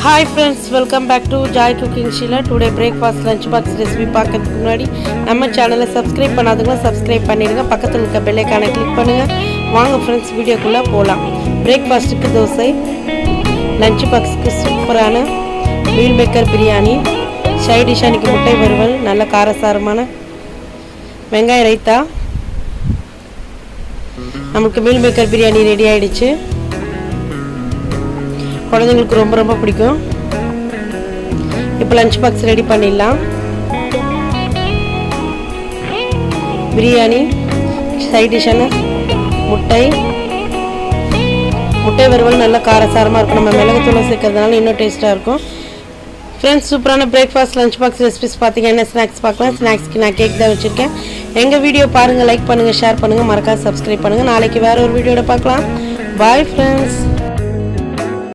Hi friends, welcome back to Joy Cooking Sheila. Today breakfast lunch box recipe பார்க்கிறதுக்கு முன்னாடி நம்ம சேனலை subscribe பண்ணாதவங்க சப்ஸ்கிரைப் பண்ணிடுங்க. பக்கத்துல இருக்க பெல் ஐகானை கிளிக் பண்ணுங்க. வாங்க फ्रेंड्स வீடியோக்குள்ள போலாம். பிரேக்ஃபாஸ்ட்க்கு தோசை, லஞ்ச் பாக்ஸ்க்கு சூப்பரான meal maker biryani, side dish அன்னைக்கு முட்டை வறுவல், நல்ல காரசாரமான வெங்காய ரைத்தா. நமக்கு மீல் மேக்கர் பிரியாணி ரெடி ஆயிடுச்சு. குழந்தைங்களுக்கு ரொம்ப ரொம்ப பிடிக்கும். இப்போ லஞ்ச் பாக்ஸ் ரெடி பண்ணிடலாம். பிரியாணி, சைட் டிஷ்ஷான முட்டை வறுவல் நல்ல காரசாரமாக இருக்கும். நம்ம மிளகுத்தூளை சேர்க்கறதுனால இன்னும் டேஸ்ட்டாக இருக்கும். ஃப்ரெண்ட்ஸ், சூப்பரான பிரேக்ஃபாஸ்ட் லஞ்ச் பாக்ஸ் ரெசிபிஸ் பார்த்தீங்கன்னா ஸ்நாக்ஸ் பார்க்கலாம். ஸ்நாக்ஸ்க்கு நான் கேக் தான் வச்சுருக்கேன். எங்கள் வீடியோ பாருங்கள், லைக் பண்ணுங்கள், ஷேர் பண்ணுங்கள், மறக்காம சப்ஸ்கிரைப் பண்ணுங்கள். நாளைக்கு வேறு ஒரு வீடியோட பார்க்கலாம். Bye friends.